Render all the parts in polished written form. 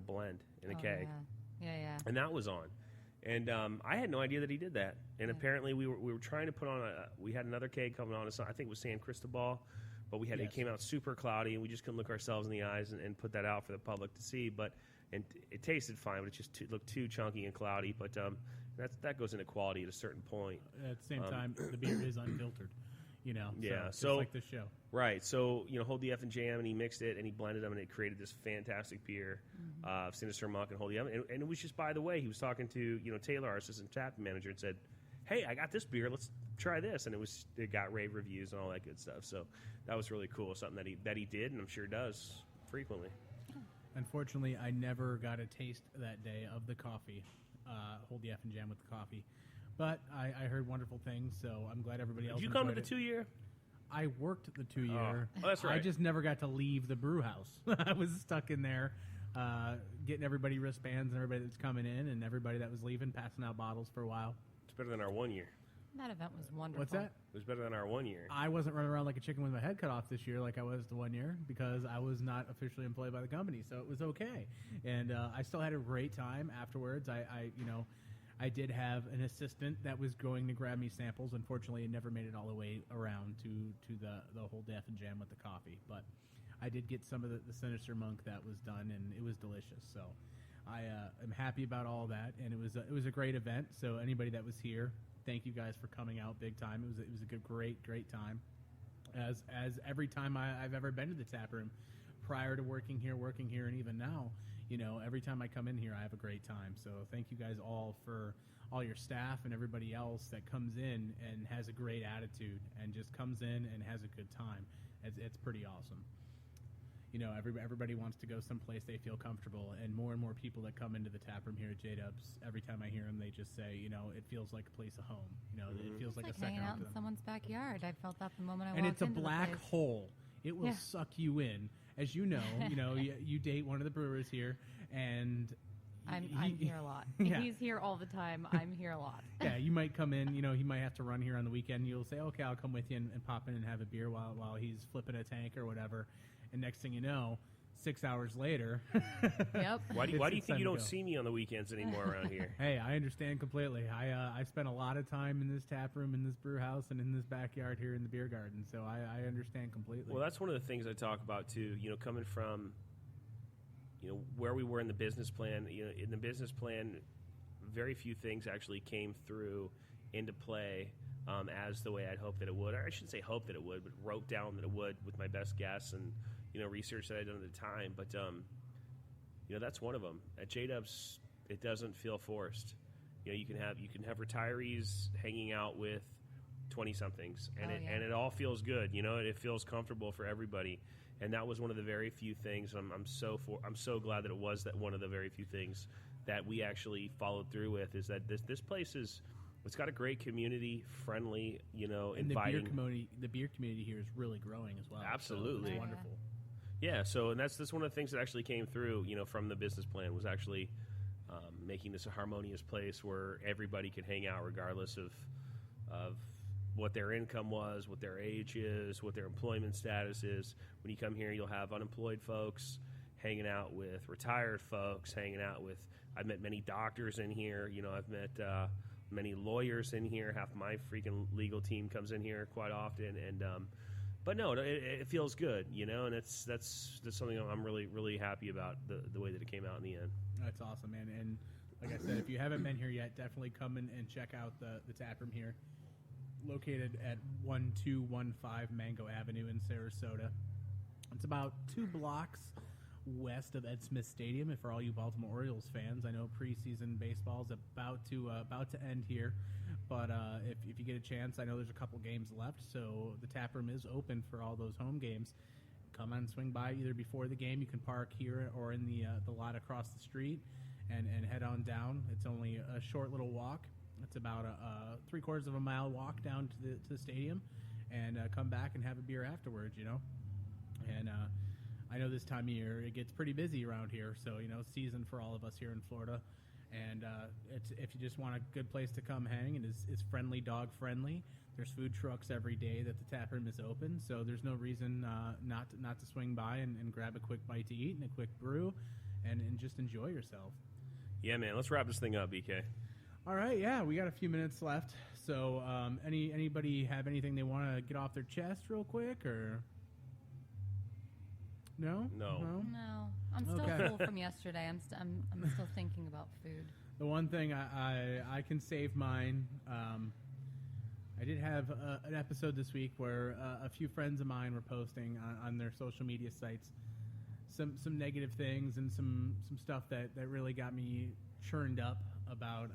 blend in a keg. Yeah. And that was on. And I had no idea that he did that. And apparently we were trying to put on we had another keg coming on. I think it was San Cristobal, but it came out super cloudy, and we just couldn't look ourselves in the eyes and put that out for the public to see. And it tasted fine, but it just looked too chunky and cloudy. But that goes into quality at a certain point. At the same time, the beer is unfiltered. Yeah, so just like this show. Right, so, Hold the F and Jam, and he mixed it, and he blended them, and it created this fantastic beer of Sinister Monk and Hold the F. And it was just, by the way, he was talking to, Taylor, our assistant tap manager, and said, hey, I got this beer, let's try this. And it got rave reviews and all that good stuff. So that was really cool, something that he did, and I'm sure does frequently. Unfortunately, I never got a taste that day of the coffee, Hold the F and Jam with the coffee. But I heard wonderful things, so I'm glad everybody else enjoyed it. Did you come to the 2-year? I worked the 2-year. Oh, that's right. I just never got to leave the brew house. I was stuck in there getting everybody wristbands and everybody that's coming in and everybody that was leaving, passing out bottles for a while. It's better than our 1 year. That event was wonderful. What's that? It was better than our 1 year. I wasn't running around like a chicken with my head cut off this year like I was the 1 year because I was not officially employed by the company, so it was okay. And I still had a great time afterwards. I did have an assistant that was going to grab me samples. Unfortunately, it never made it all the way around to the whole Death and Jam with the coffee. But I did get some of the Sinister Monk that was done, and it was delicious. So I am happy about all that, and it was a great event. So anybody that was here, thank you guys for coming out big time. It was a great time. As every time I've ever been to the tap room, prior to working here, and even now, every time I come in here, I have a great time. So thank you guys all for all your staff and everybody else that comes in and has a great attitude and just comes in and has a good time. It's pretty awesome. Everybody wants to go someplace they feel comfortable, and more people that come into the tap room here at JDub's, every time I hear them, they just say, it feels like a place of home. It feels like a second hanging out home to in them. someone's backyard. I felt that the moment I And walked it's a into black the place. hole. It will suck you in. As you know, you date one of the brewers here, and I'm here a lot. Yeah. He's here all the time. I'm here a lot. Yeah, you might come in. He might have to run here on the weekend. You'll say, "Okay, I'll come with you and pop in and have a beer while he's flipping a tank or whatever." And next thing you know, 6 hours later. Yep. Why do you think you don't see me on the weekends anymore around here? Hey, I understand completely. I spent a lot of time in this tap room, in this brew house, and in this backyard here in the beer garden, so I understand completely. Well, that's one of the things I talk about too. Coming from, where we were in the business plan. In the business plan, very few things actually came through into play as the way I'd hoped that it would. Or I shouldn't say hope that it would, but wrote down that it would with my best guess and research that I'd done at the time. But that's one of them. At JDub's, it doesn't feel forced. You can have retirees hanging out with 20-somethings, and it all feels good. It feels comfortable for everybody. And that was one of the very few things. I'm so glad that it was that one of the very few things that we actually followed through with. Is that this place it's got a great community, friendly, and inviting. The beer community here is really growing as well. Absolutely, so it's wonderful. Yeah, so and that's one of the things that actually came through, from the business plan was actually making this a harmonious place where everybody could hang out regardless of what their income was, what their age is, what their employment status is. When you come here, you'll have unemployed folks hanging out with retired folks, I've met many doctors in here. I've met many lawyers in here. Half my freaking legal team comes in here quite often, and but no, it feels good, and that's something I'm really, really happy about the way that it came out in the end. That's awesome, man. And like I said, if you haven't been here yet, definitely come in and check out the tap room here, located at 1215 Mango Avenue in Sarasota. It's about 2 blocks west of Ed Smith Stadium. And for all you Baltimore Orioles fans, I know preseason baseball is about to end here, but if you get a chance, I know there's a couple games left, so the tap room is open for all those home games. Come on, swing by either before the game. You can park here or in the lot across the street, and head on down. It's only a short little walk. It's about a 3/4 of a mile walk down to the stadium, and come back and have a beer afterwards. And I know this time of year it gets pretty busy around here, so season for all of us here in Florida. And it's if you just want a good place to come hang, and it's friendly, dog friendly. There's food trucks every day that the tap room is open, so there's no reason not to swing by and grab a quick bite to eat and a quick brew, and just enjoy yourself. Yeah, man. Let's wrap this thing up, BK. All right, yeah, we got a few minutes left. So, anybody have anything they want to get off their chest real quick, or no? No. No, I'm still Okay. full from yesterday. I'm still thinking about food. The one thing I can save mine. I did have an episode this week where a few friends of mine were posting on their social media sites some negative things and some stuff that really got me churned up about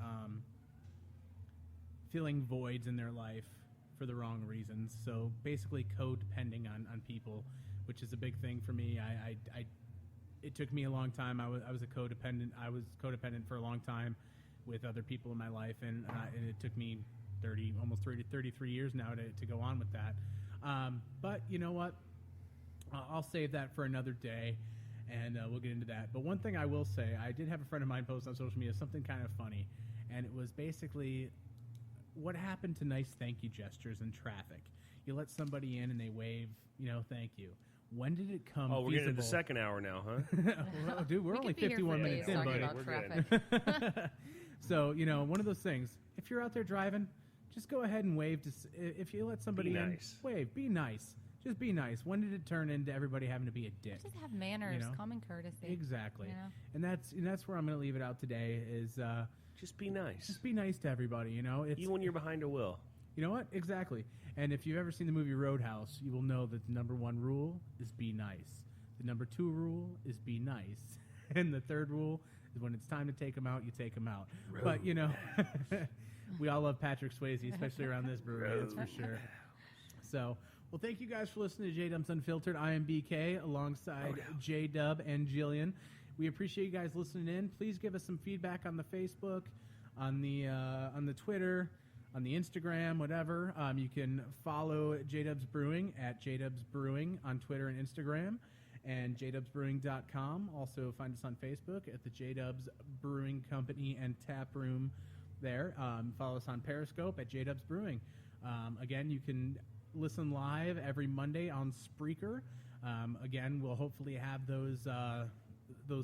filling voids in their life for the wrong reasons. So basically codepending on people, which is a big thing for me. It took me a long time. I was a codependent. I was codependent for a long time with other people in my life, and it took me almost 33 years now to go on with that. But you know what? I'll save that for another day, and we'll get into that. But one thing I will say, I did have a friend of mine post on social media something kind of funny, and it was basically what happened to nice thank you gestures in traffic. You let somebody in and they wave, thank you. When did it come Oh, we're getting into the feasible- second hour now, huh? Well, dude, we're We only could be here 51 for minutes days in, talking buddy. about We're traffic. So, one of those things. If you're out there driving, just go ahead and wave. If you let somebody Be in, nice. wave. Be nice. Just be nice. When did it turn into everybody having to be a dick? Just have manners, You know? common courtesy. Exactly. You know? And that's where I'm going to leave it out today. Is Just be nice. just be nice to everybody. It's Even when you're behind a wheel. you know what? Exactly. And if you've ever seen the movie Roadhouse, you will know that the number one rule is be nice. The number two rule is be nice. And the third rule is when it's time to take them out, you take them out. But, we all love Patrick Swayze, especially around this brewery, that's for sure. So, well, thank you guys for listening to JDub's Unfiltered. I am BK alongside JDub and Jillian. We appreciate you guys listening in. Please give us some feedback on the Facebook, on the Twitter, on the Instagram, whatever. You can follow JDub's Brewing at JDub's Brewing on Twitter and Instagram, and jdubsbrewing.com. Also find us on Facebook at the JDub's Brewing Company and Tap Room there. Follow us on Periscope at JDub's Brewing. Again, you can listen live every Monday on Spreaker. Again, we'll hopefully have those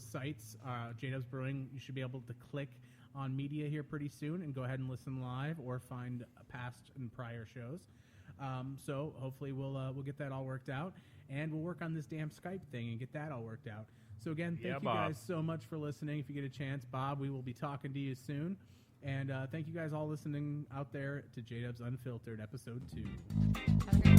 sites. JDub's Brewing, you should be able to click on media here pretty soon and go ahead and listen live or find past and prior shows. So hopefully we'll get that all worked out, and we'll work on this damn Skype thing and get that all worked out. So again, thank you Bob. guys so much for listening. If you get a chance, Bob, we will be talking to you soon. And thank you guys all listening out there to JDub's Unfiltered, Episode 2. Have a great